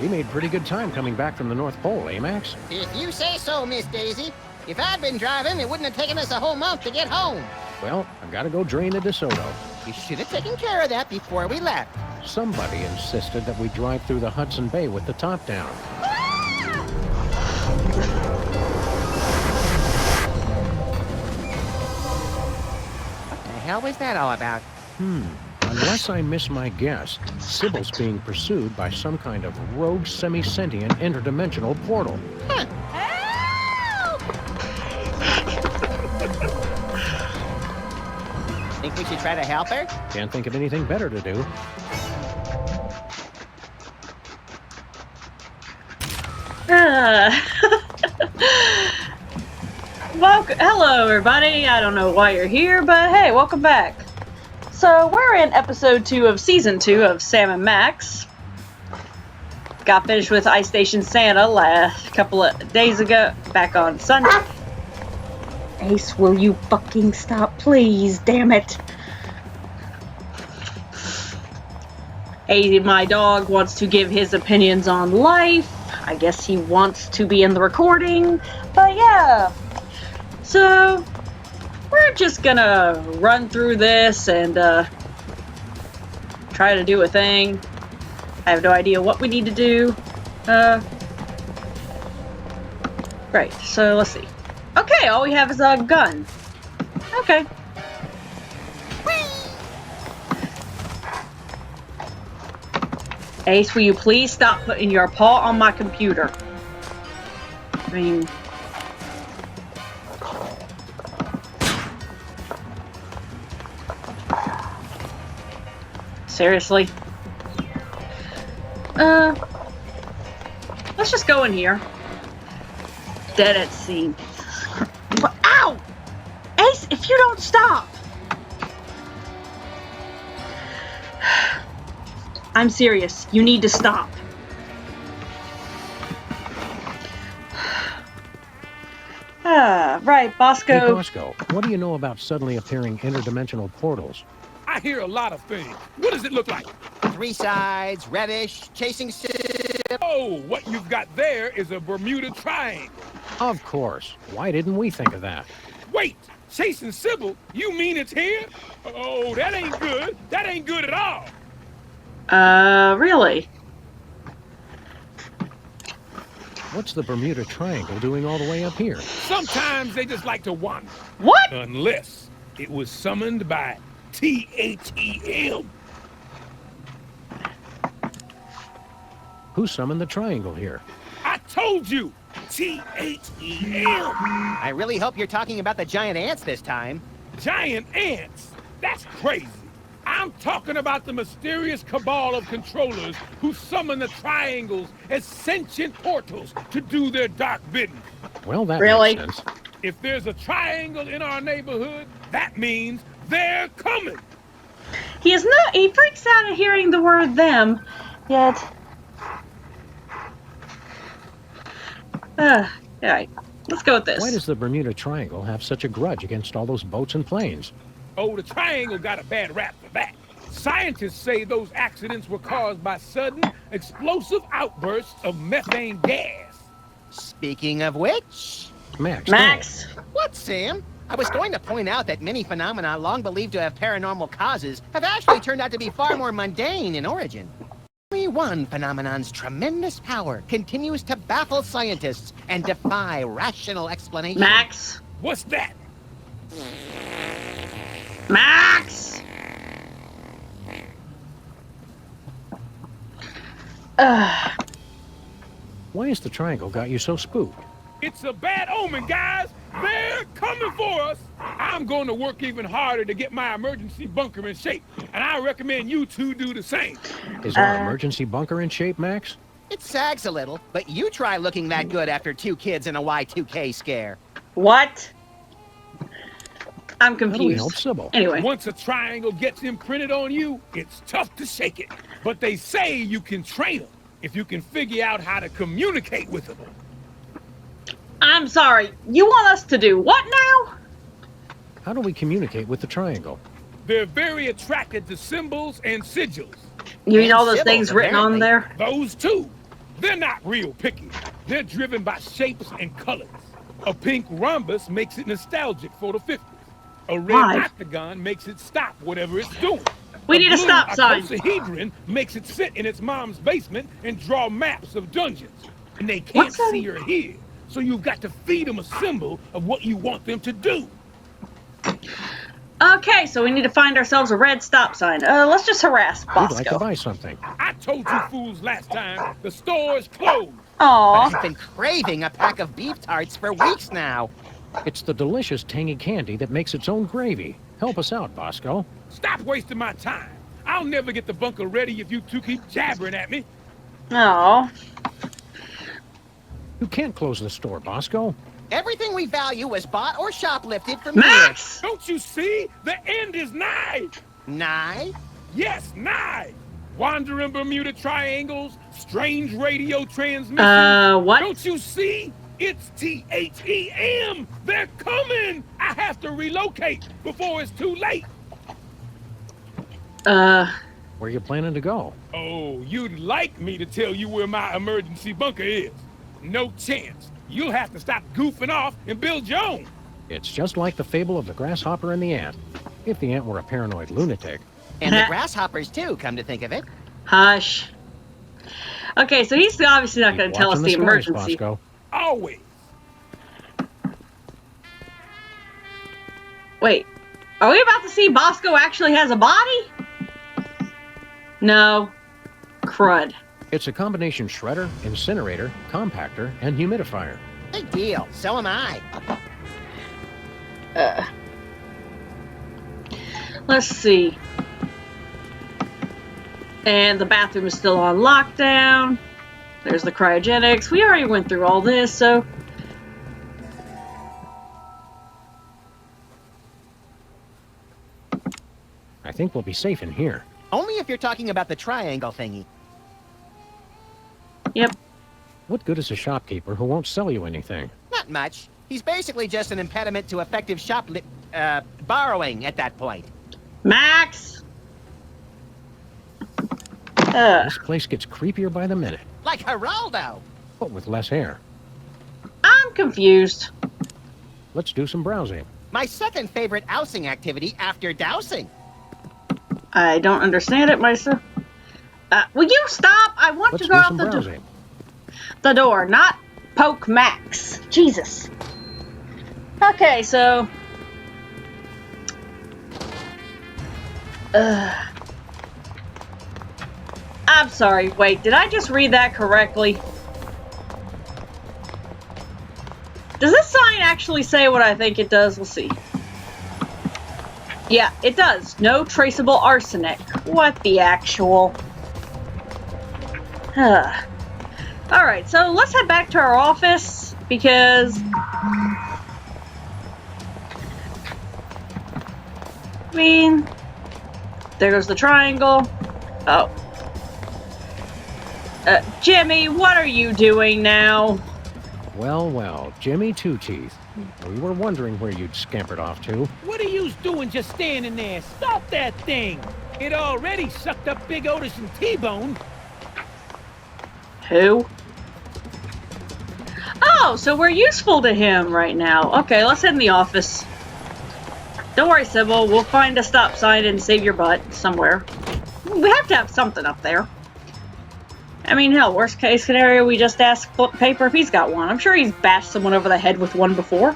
We made pretty good time coming back from the North Pole, eh, Max? If you say so, Miss Daisy. If I'd been driving, it wouldn't have taken us a whole month to get home. Well, I've got to go drain the DeSoto. You should have taken care of that before we left. Somebody insisted that we drive through the Hudson Bay with the top down. What the hell was that all about? Unless I miss my guess, Sybil's being pursued by some kind of rogue semi-sentient interdimensional portal. Huh. Think we should try to help her? Can't think of anything better to do. Hello, everybody. I don't know why you're here, but hey, welcome back. So, we're in episode 2 of season 2 of Sam and Max. Got finished with Ice Station Santa a couple of days ago, back on Sunday. Ace, will you fucking stop, please? Damn it. Hey, my dog wants to give his opinions on life. I guess he wants to be in the recording. But yeah. So, we're just gonna run through this and try to do a thing. I have no idea what we need to do. Right, so let's see. Okay, all we have is a gun. Okay. Ace, will you please stop putting your paw on my computer? I mean... Seriously? Let's just go in here. Dead at sea. Ow! Ace, if you don't stop! I'm serious. You need to stop. Right, Bosco. Hey, Bosco, what do you know about suddenly appearing interdimensional portals? I hear a lot of things. What does it look like? 3 sides, reddish, chasing... Oh, what you've got there is a Bermuda Triangle. Of course. Why didn't we think of that? Wait, chasing Sybil? You mean it's here? Oh, that ain't good. That ain't good at all. Really? What's the Bermuda Triangle doing all the way up here? Sometimes they just like to wander. What? Unless it was summoned by THEM. Who summoned the triangle here? I told you, THEM. I really hope you're talking about the giant ants this time. Giant ants? That's crazy. I'm talking about the mysterious cabal of controllers who summon the triangles as sentient portals to do their dark bidding. Well, that Really? makes sense. If there's a triangle in our neighborhood, that means they're coming. He freaks out at hearing the word them, yet... Alright, let's go with this. Why does the Bermuda Triangle have such a grudge against all those boats and planes? Oh, the triangle got a bad rap for that. Scientists say those accidents were caused by sudden, explosive outbursts of methane gas. Speaking of which... Max. What, Sam? I was going to point out that many phenomena long believed to have paranormal causes have actually turned out to be far more mundane in origin. Only one phenomenon's tremendous power continues to baffle scientists and defy rational explanation. Max? What's that? Max! Why has the triangle got you so spooked? It's a bad omen, guys. They're coming for us. I'm going to work even harder to get my emergency bunker in shape, and I recommend you two do the same. Is our emergency bunker in shape, Max? It sags a little, but you try looking that good after 2 kids and a Y2K scare. What? I'm How do we confused. help Sybil? Anyway. Once a triangle gets imprinted on you, it's tough to shake it. But they say you can train them if you can figure out how to communicate with them. I'm sorry, you want us to do what now? How do we communicate with the triangle? They're very attracted to symbols and sigils. You mean And all those symbols, things written on apparently. there? Those two. They're not real picky. They're driven by shapes and colors. A pink rhombus makes it nostalgic for the 50s. A red Why? octagon makes it stop whatever it's doing. We need a stop sign. Icosahedron makes it sit in its mom's basement and draw maps of dungeons. And they can't What's that? see or hear, so you've got to feed them a symbol of what you want them to do. Okay, so we need to find ourselves a red stop sign. Let's just harass We'd like to Bosco. buy something. I told you fools last time, the store's closed. Aw. I've been craving a pack of beef tarts for weeks now. It's the delicious tangy candy that makes its own gravy. Help us out, Bosco. Stop wasting my time. I'll never get the bunker ready if you two keep jabbering at me. Aw. You can't close the store, Bosco. Everything we value was bought or shoplifted from Max! Don't you see? The end is nigh. here. Nye? Yes, nigh. Wandering Bermuda Triangles, strange radio transmissions. What? Don't you see? It's THEM. They're coming. I have to relocate before it's too late. Where are you planning to go? Oh, you'd like me to tell you where my emergency bunker is. No chance. You'll have to stop goofing off and build your own. It's just like the fable of the grasshopper and the ant. If the ant were a paranoid lunatic. And the grasshoppers, too, come to think of it. Hush. Okay, so he's obviously not going Keep to tell us watching the skies, emergency. Bosco. Always. Wait, are we about to see Bosco actually has a body? No. Crud. It's a combination shredder, incinerator, compactor, and humidifier. Big deal. So am I. Let's see. And the bathroom is still on lockdown. There's the cryogenics. We already went through all this, so... I think we'll be safe in here. Only if you're talking about the triangle thingy. Yep. What good is a shopkeeper who won't sell you anything? Not much. He's basically just an impediment to effective borrowing at that point. Max! This place gets creepier by the minute, Like Geraldo. but with less hair. I'm confused. Let's do some browsing. My second favorite ousing activity after dousing. I don't understand it myself. Will you stop? I want Let's to go do out some browsing. the door, not poke Max. Jesus. Okay, so... I'm sorry, wait, did I just read that correctly? Does this sign actually say what I think it does? Let's see. Yeah, it does. No traceable arsenic. What the actual... Alright, so let's head back to our office, because... I mean... There goes the triangle. Oh. Jimmy, what are you doing now? Well, well, Jimmy Two Teeth. We were wondering where you'd scampered off to. What are you doing just standing there? Stop that thing! It already sucked up Big Otis and T-Bone. Who? Oh, so we're useful to him right now. Okay, let's head in the office. Don't worry, Sybil. We'll find a stop sign and save your butt somewhere. We have to have something up there. I mean, hell, worst case scenario, we just ask Flip Paper if he's got one. I'm sure he's bashed someone over the head with one before.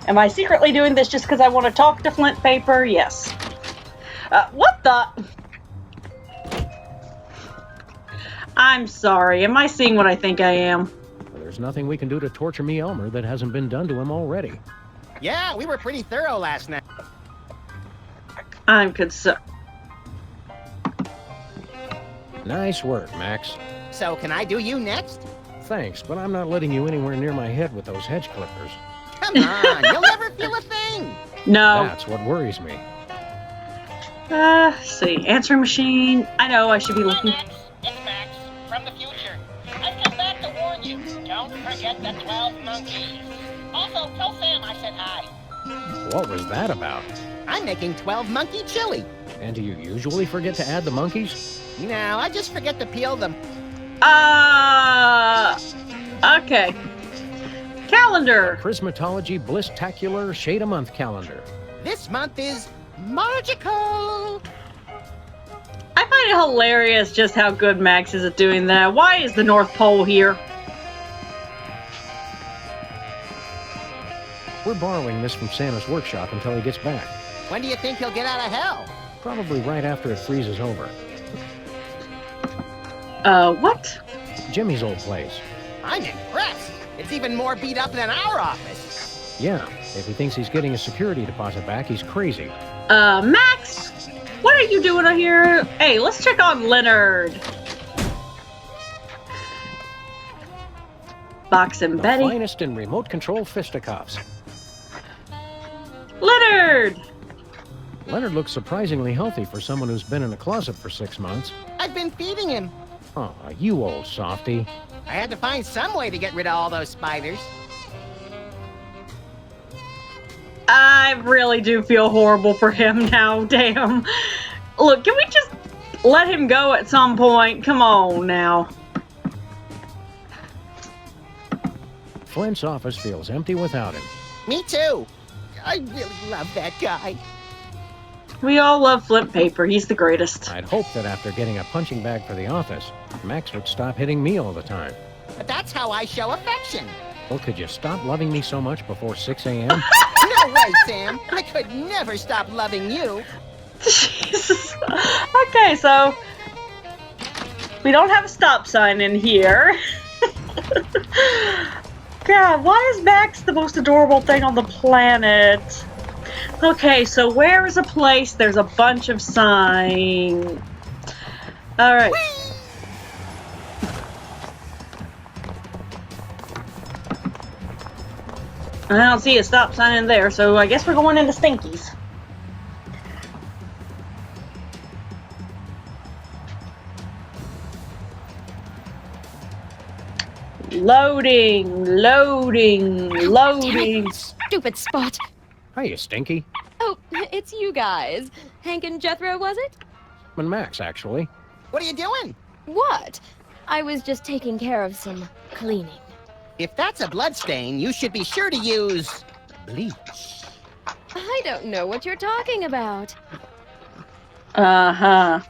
Am I secretly doing this just because I want to talk to Flint Paper? Yes. What the... I'm sorry. Am I seeing what I think I am? Well, there's nothing we can do to torture me Elmer that hasn't been done to him already. Yeah, we were pretty thorough last night. I'm concerned. Nice work, Max. So can I do you next? Thanks, but I'm not letting you anywhere near my head with those hedge clippers. Come on, you'll never feel a thing. No. That's what worries me. Let's see. Answering machine. I know I should be Hi, looking. Max. It's Max from the future. I've come back to warn you. Don't forget the 12 monkeys. Also, tell Sam I said hi. What was that about? I'm making 12 monkey chili. And do you usually forget to add the monkeys? No, I just forget to peel them. Okay. Calendar. Prismatology Blistacular Shade a Month calendar. This month is magical. I find it hilarious just how good Max is at doing that. Why is the North Pole here? We're borrowing this from Santa's workshop until he gets back. When do you think he'll get out of hell? Probably right after it freezes over. What? Jimmy's old place. I'm impressed. It's even more beat up than our office. Yeah, if he thinks he's getting a security deposit back, he's crazy. Max? What are you doing here? Hey, let's check on Leonard. Box and The Betty. finest in remote control fisticuffs. Leonard! Leonard looks surprisingly healthy for someone who's been in a closet for 6 months. I've been feeding him. Aw, you old softy. I had to find some way to get rid of all those spiders. I really do feel horrible for him now, damn. Look, can we just let him go at some point? Come on now. Flint's office feels empty without him. Me too. I really love that guy. We all love Flint Paper. He's the greatest. I'd hope that after getting a punching bag for the office, Max would stop hitting me all the time. But that's how I show affection. Well, could you stop loving me so much before 6 a.m.? No way, Sam. I could never stop loving you. Jesus. Okay, so we don't have a stop sign in here. God, why is Max the most adorable thing on the planet? Okay, so where is a place? There's a bunch of signs. Alright. I don't see a stop sign in there, so I guess we're going into Stinky's. Loading, loading, loading. Stupid spot. Hiya, Stinky. Oh, it's you guys. Hank and Jethro, was it? And Max, actually. What are you doing? What? I was just taking care of some cleaning. If that's a blood stain, you should be sure to use bleach. I don't know what you're talking about. Uh-huh.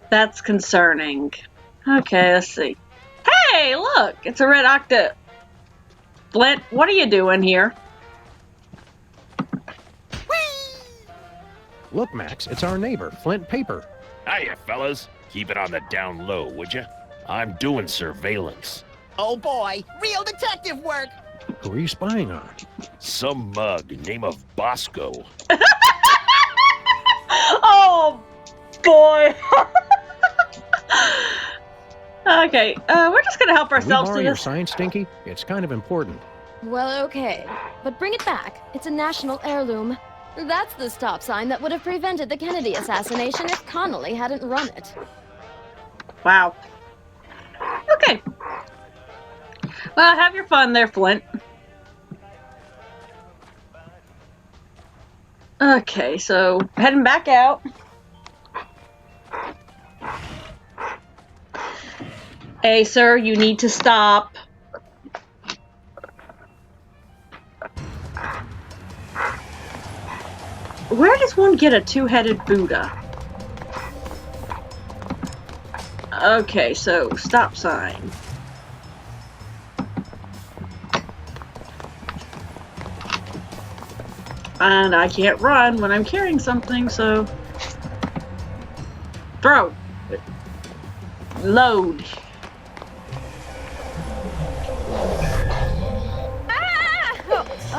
That's concerning. Okay, let's see. Hey, look! It's a red octa. Flint, what are you doing here? Look, Max, it's our neighbor, Flint Paper. Hiya, fellas. Keep it on the down low, would you? I'm doing surveillance. Oh boy, real detective work. Who are you spying on? Some mug, name of BOSCO. Oh, boy! Okay, we're just gonna help Can we ourselves borrow to your this. sign, Stinky? It's kind of important. Well, okay. But bring it back. It's a national heirloom. That's the stop sign that would have prevented the Kennedy assassination if Connolly hadn't run it. Wow. Okay. Well, have your fun there, Flint. Okay, so heading back out. Hey, sir, you need to stop. Where does one get a two-headed Buddha? Okay, so stop sign. And I can't run when I'm carrying something, so... Throw! Load!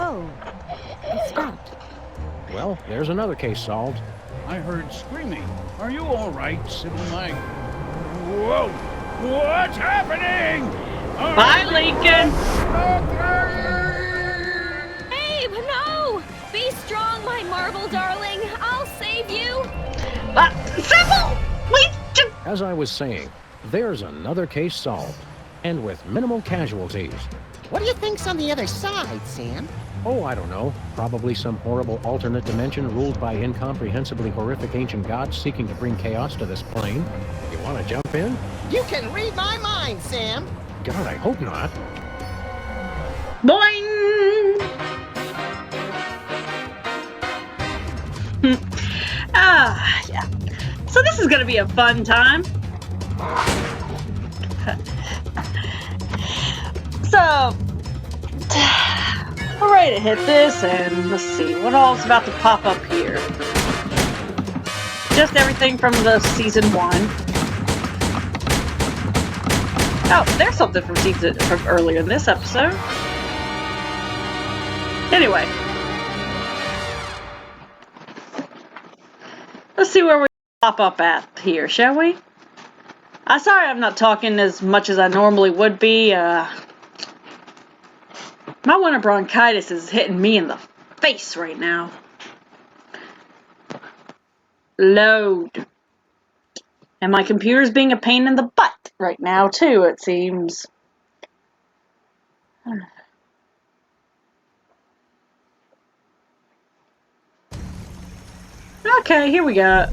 Oh, it stopped. Well, there's another case solved. I heard screaming. Are you all right, Sybil Mike? Whoa! What's happening? Bye, Lincoln! Babe, no! Be strong, my marble darling. I'll save you. Sybil! Wait! As I was saying, there's another case solved. And with minimal casualties. What do you think's on the other side, Sam? Oh, I don't know. Probably some horrible alternate dimension ruled by incomprehensibly horrific ancient gods seeking to bring chaos to this plane. You want to jump in? You can read my mind, Sam. God, I hope not. Boing! Yeah. So this is gonna be a fun time. So, we're ready to hit this, and let's see what all's about to pop up here. Just everything from the season 1. Oh, there's something from earlier in this episode. Anyway, let's see where we pop up at here, shall we? I'm sorry I'm not talking as much as I normally would be. My winter bronchitis is hitting me in the face right now. Load. And my computer's being a pain in the butt right now, too, it seems. Okay, here we go.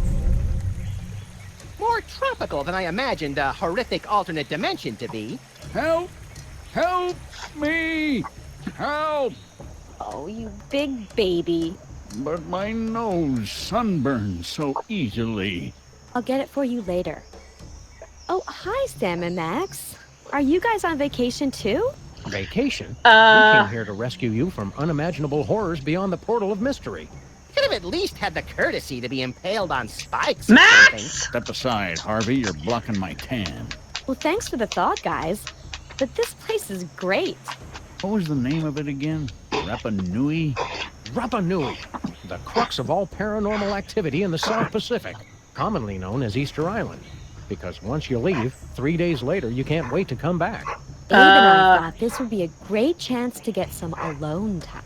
More tropical than I imagined a horrific alternate dimension to be. Help! Help me! Help! Oh, you big baby. But my nose sunburns so easily. I'll get it for you later. Oh, hi, Sam and Max. Are you guys on vacation too? Vacation? We came here to rescue you from unimaginable horrors beyond the portal of mystery. Could have at least had the courtesy to be impaled on spikes or Max! something. Step aside, Harvey. You're blocking my tan. Well, thanks for the thought, guys. But this place is great. What was the name of it again? Rapa Nui? Rapa Nui, the crux of all paranormal activity in the South Pacific, commonly known as Easter Island. Because once you leave, 3 days later, you can't wait to come back. Abe and I thought this would be a great chance to get some alone time.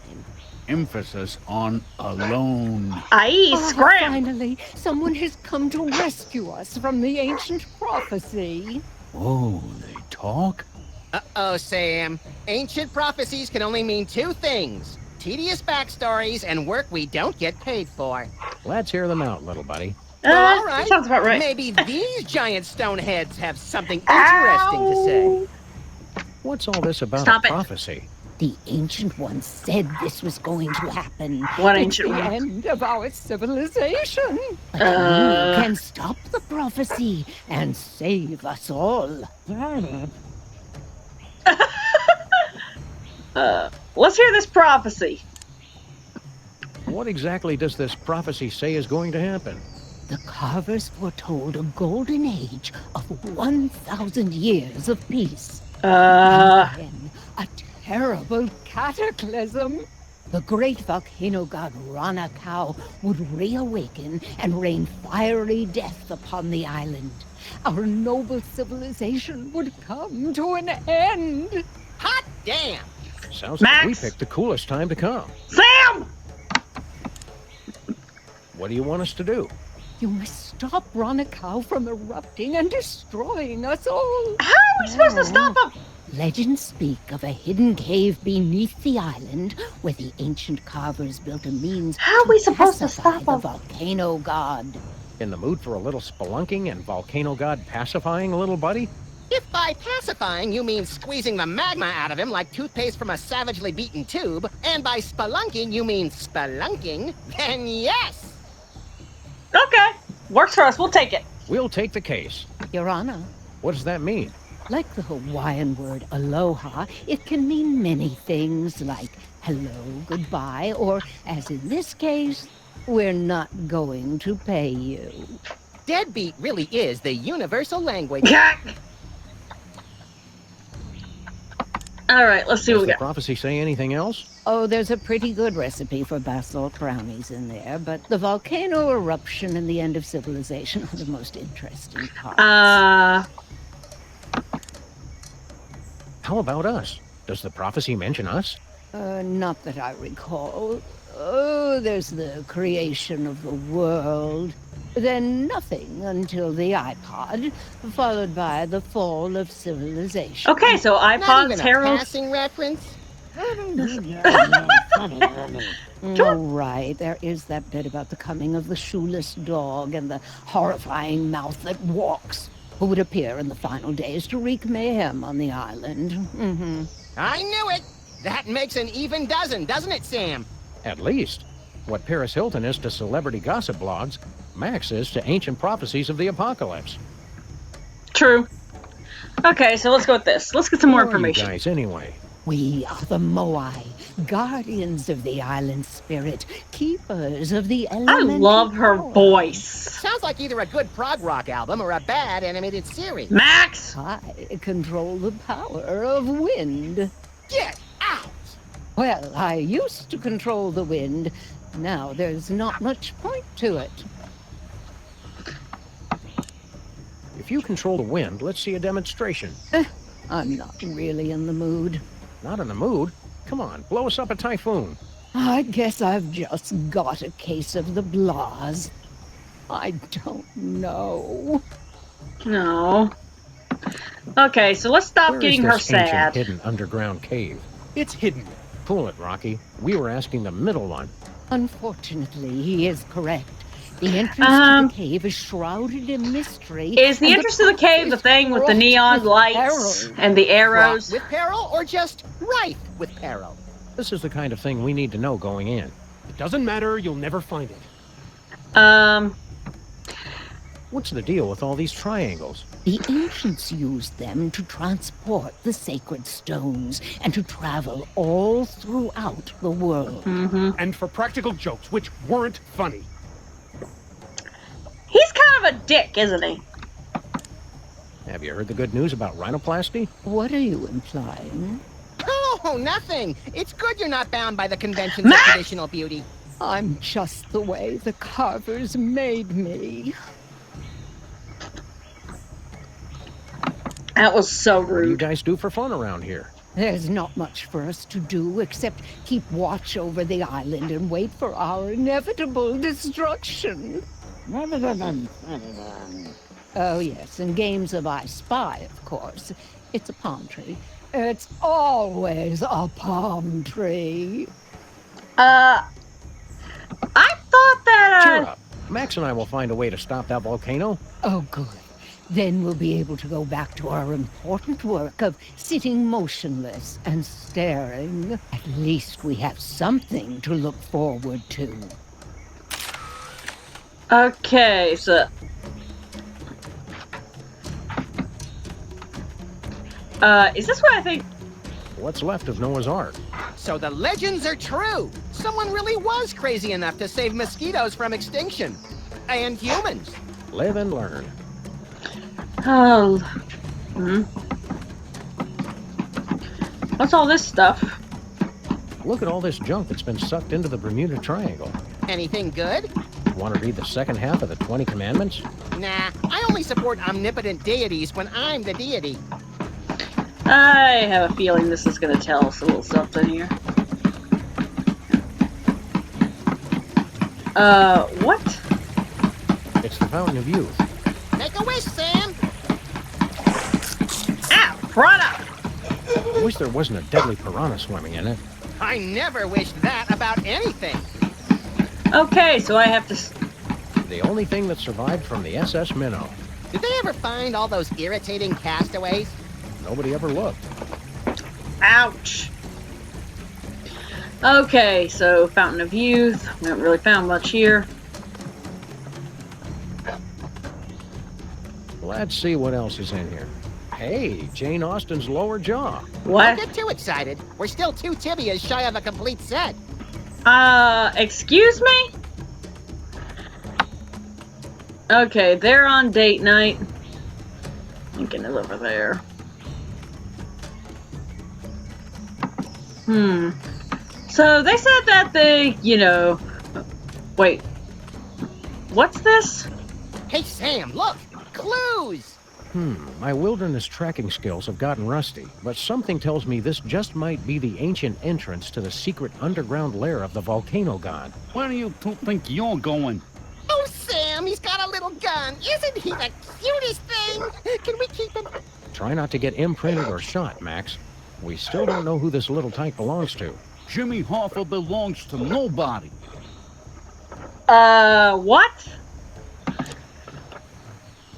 Emphasis on alone. Scram! Finally, someone has come to rescue us from the ancient prophecy. Oh, they talk? Uh-oh, Sam. Ancient prophecies can only mean two things. Tedious backstories and work we don't get paid for. Let's hear them out, little buddy. Well, all right. Sounds about right. Maybe these giant stone heads have something interesting to say. What's all this about Stop it. prophecy? The Ancient One said this was going to happen. What It's Ancient the One? end of our civilization. But you can stop the prophecy and save us all. Let's hear this prophecy. What exactly does this prophecy say is going to happen? The carvers foretold a golden age of 1,000 years of peace. Then a terrible cataclysm. The great volcano god Rana Cow would reawaken and rain fiery death upon the island. Our noble civilization would come to an end. Hot damn! Sounds Max? like we picked the coolest time to come. Sam! What do you want us to do? You must stop Rana Cow from erupting and destroying us all. How are we supposed to stop him? Legends speak of a hidden cave beneath the island where the ancient carvers built a means How are we supposed to pacify stop the him? volcano god. In the mood for a little spelunking and volcano god pacifying, little buddy? If by pacifying you mean squeezing the magma out of him like toothpaste from a savagely beaten tube, and by spelunking you mean spelunking, then yes! Okay. Works for us. We'll take it. We'll take the case. Your Honor, What does that mean? like the Hawaiian word aloha, it can mean many things like hello, goodbye, or, as in this case, we're not going to pay you. Deadbeat really is the universal language. Alright, let's see what Does we the got. prophecy say anything else? Oh, there's a pretty good recipe for basalt brownies in there, but the volcano eruption and the end of civilization are the most interesting parts. How about us? Does the prophecy mention us? Not that I recall. Oh, there's the creation of the world. Then nothing until the iPod, followed by the fall of civilization. Okay, so Not iPods, even a heralds. passing reference? Oh, right. There is that bit about the coming of the shoeless dog and the horrifying mouth that walks, who would appear in the final days to wreak mayhem on the island. Mm-hmm. I knew it! That makes an even dozen, doesn't it, Sam? At least. What Paris Hilton is to celebrity gossip blogs, Max is to ancient prophecies of the apocalypse. True. Okay, so let's go with this. Let's get some more Who are you information. guys, anyway? We are the Moai, guardians of the island spirit, keepers of the I elemental love her power. voice. Sounds like either a good prog rock album or a bad animated series. Max! I control the power of wind. Get out! Well, I used to control the wind. Now there's not much point to it. If you control the wind, let's see a demonstration. I'm not really in the mood. Not in the mood? Come on, blow us up a typhoon. I guess I've just got a case of the blahs. I don't know. No. Okay, so let's stop Where getting is her this ancient sad. hidden underground cave? It's hidden. Pull it, Rocky. We were asking the middle one. Unfortunately, he is correct. The entrance to the cave is shrouded in mystery. Is the and entrance to the cave the thing with the neon lights arrows. and the arrows? Fraught with peril or just rife with peril? This is the kind of thing we need to know going in. It doesn't matter, you'll never find it. What's the deal with all these triangles? The ancients used them to transport the sacred stones and to travel all throughout the world. And for practical jokes, which weren't funny. He's kind of a dick, isn't he? Have you heard the good news about rhinoplasty? What are you implying? Oh, nothing. It's good you're not bound by the conventions of traditional beauty. I'm just the way the carvers made me. That was so What do you rude. guys do for fun around here? There's not much for us to do except keep watch over the island and wait for our inevitable destruction. Oh, yes, and games of I Spy, of course. It's a palm tree. It's always a palm tree. I thought that, Cheer up. Max and I will find a way to stop that volcano. Oh, good. Then we'll be able to go back to our important work of sitting motionless and staring. At least we have something to look forward to. Okay, so... is this what I think? What's left of Noah's Ark? So the legends are true. Someone really was crazy enough to save mosquitoes from extinction. And humans. Live and learn. Oh. What's all this stuff? Look at all this junk that's been sucked into the Bermuda Triangle. Anything good? Want to read the second half of the 20 Commandments? Nah, I only support omnipotent deities when I'm the deity. I have a feeling this is going to tell us a little something here. What? It's the Fountain of Youth. Make a wish, Sam. Ow! Piranha! I wish there wasn't a deadly piranha swimming in it. I never wished that about anything. Okay, so I have to... The only thing that survived from the SS Minnow. Did they ever find all those irritating castaways? Nobody ever looked. Ouch! Okay, so Fountain of Youth. We haven't really found much here. Let's see what else is in here. Hey, Jane Austen's lower jaw. What? Don't get too excited. We're still 2 tibias shy of a complete set. Excuse me? Okay, they're on date night. Lincoln is over there. So they said that they, wait. What's this? Hey, Sam, look! Clues! My wilderness tracking skills have gotten rusty, but something tells me this just might be the ancient entrance to the secret underground lair of the Volcano God. Where do you two think you're going? Oh, Sam, he's got a little gun. Isn't he the cutest thing? Can we keep him? Try not to get imprinted or shot, Max. We still don't know who this little tyke belongs to. Jimmy Hoffa belongs to nobody. What?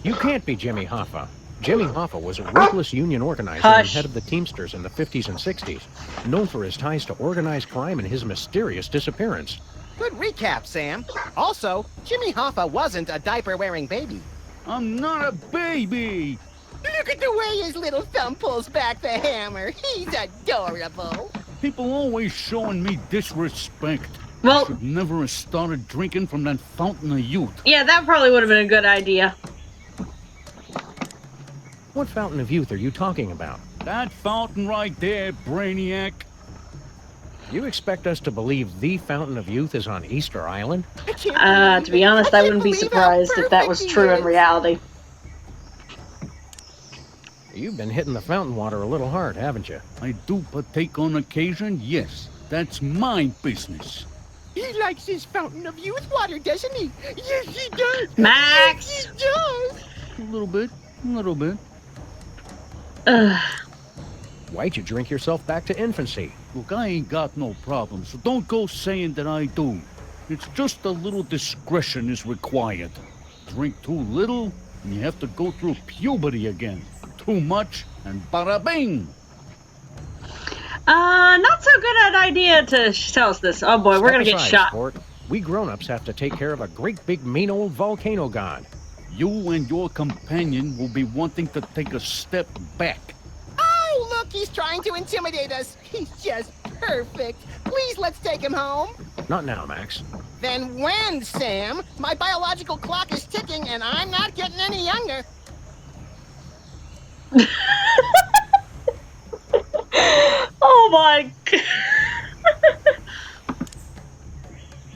You can't be Jimmy Hoffa. Jimmy Hoffa was a ruthless union organizer and head of the Teamsters in the 50s and 60s, known for his ties to organized crime and his mysterious disappearance. Good recap, Sam. Also, Jimmy Hoffa wasn't a diaper-wearing baby. I'm not a baby. Look at the way his little thumb pulls back the hammer. He's adorable. People always showing me disrespect. Well, should never have started drinking from that fountain of youth. Yeah, that probably would have been a good idea. What fountain of youth are you talking about? That fountain right there, Brainiac. You expect us to believe the fountain of youth is on Easter Island? To be honest, I wouldn't be surprised if that was true in reality. You've been hitting the fountain water a little hard, haven't you? I do partake on occasion, yes. That's my business. He likes his fountain of youth water, doesn't he? Yes, he does. Max! Yes, he does. A little bit. Why'd you drink yourself back to infancy? Look, I ain't got no problem, so don't go saying that I do. It's just a little discretion is required. Drink too little, and you have to go through puberty again. Too much, and bada bing! Not so good an idea to tell us this. Oh boy, we're gonna get shot. Sport. We grown-ups have to take care of a great big mean old volcano god. You and your companion will be wanting to take a step back. Oh, look, he's trying to intimidate us. He's just perfect. Please, let's take him home. Not now, Max. Then when, Sam? My biological clock is ticking, and I'm not getting any younger. Oh my God.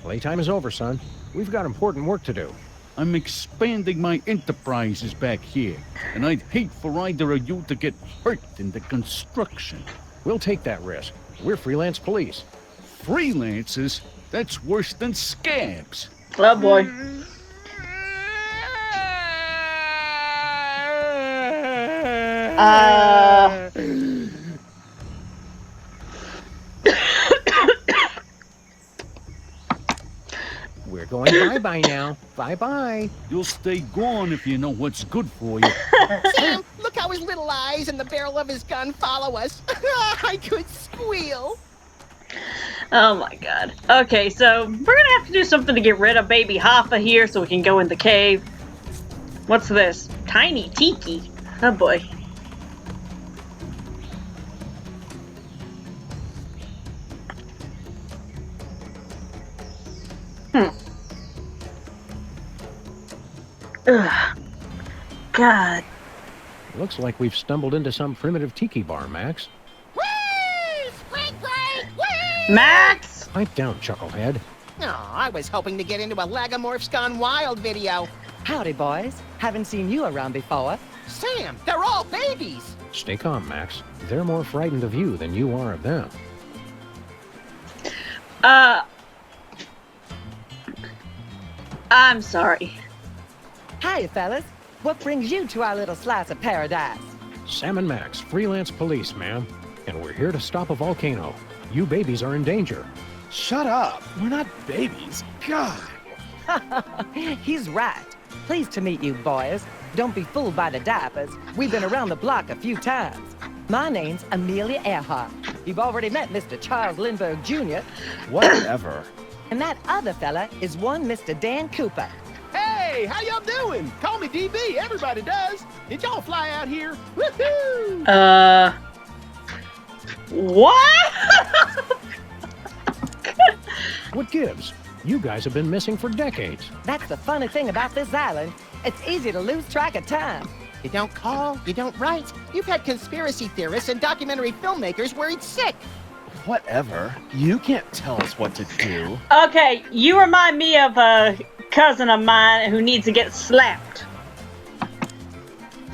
Playtime is over, son. We've got important work to do. I'm expanding my enterprises back here, and I'd hate for either of you to get hurt in the construction. We'll take that risk. We're freelance police. Freelancers? That's worse than scabs. Oh boy. We're going bye-bye now. Bye-bye. You'll stay gone if you know what's good for you. Sam, look how his little eyes and the barrel of his gun follow us. I could squeal. Oh my God. Okay, so we're gonna have to do something to get rid of baby Hoffa here so we can go in the cave. What's this? Tiny Tiki. Oh boy. Ugh. God. Looks like we've stumbled into some primitive Tiki Bar, Max. Whee! Squeak, break! Whee! Max! Pipe down, Chucklehead. Oh, I was hoping to get into a Lagomorphs Gone Wild video. Howdy, boys. Haven't seen you around before. Sam, they're all babies. Stay calm, Max. They're more frightened of you than you are of them. I'm sorry. Hiya, fellas. What brings you to our little slice of paradise? Sam and Max, freelance police, ma'am. And we're here to stop a volcano. You babies are in danger. Shut up. We're not babies. God. He's right. Pleased to meet you, boys. Don't be fooled by the diapers. We've been around the block a few times. My name's Amelia Earhart. You've already met Mr. Charles Lindbergh, Jr. Whatever. And that other fella is one Mr. Dan Cooper. Hey, how y'all doing? Call me DB, everybody does. Did y'all fly out here? Woohoo! What? What gives? You guys have been missing for decades. That's the funny thing about this island. It's easy to lose track of time. You don't call, you don't write. You've had conspiracy theorists and documentary filmmakers worried sick. Whatever. You can't tell us what to do. Okay, you remind me of a cousin of mine who needs to get slapped.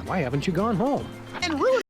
Why haven't you gone home? And ruin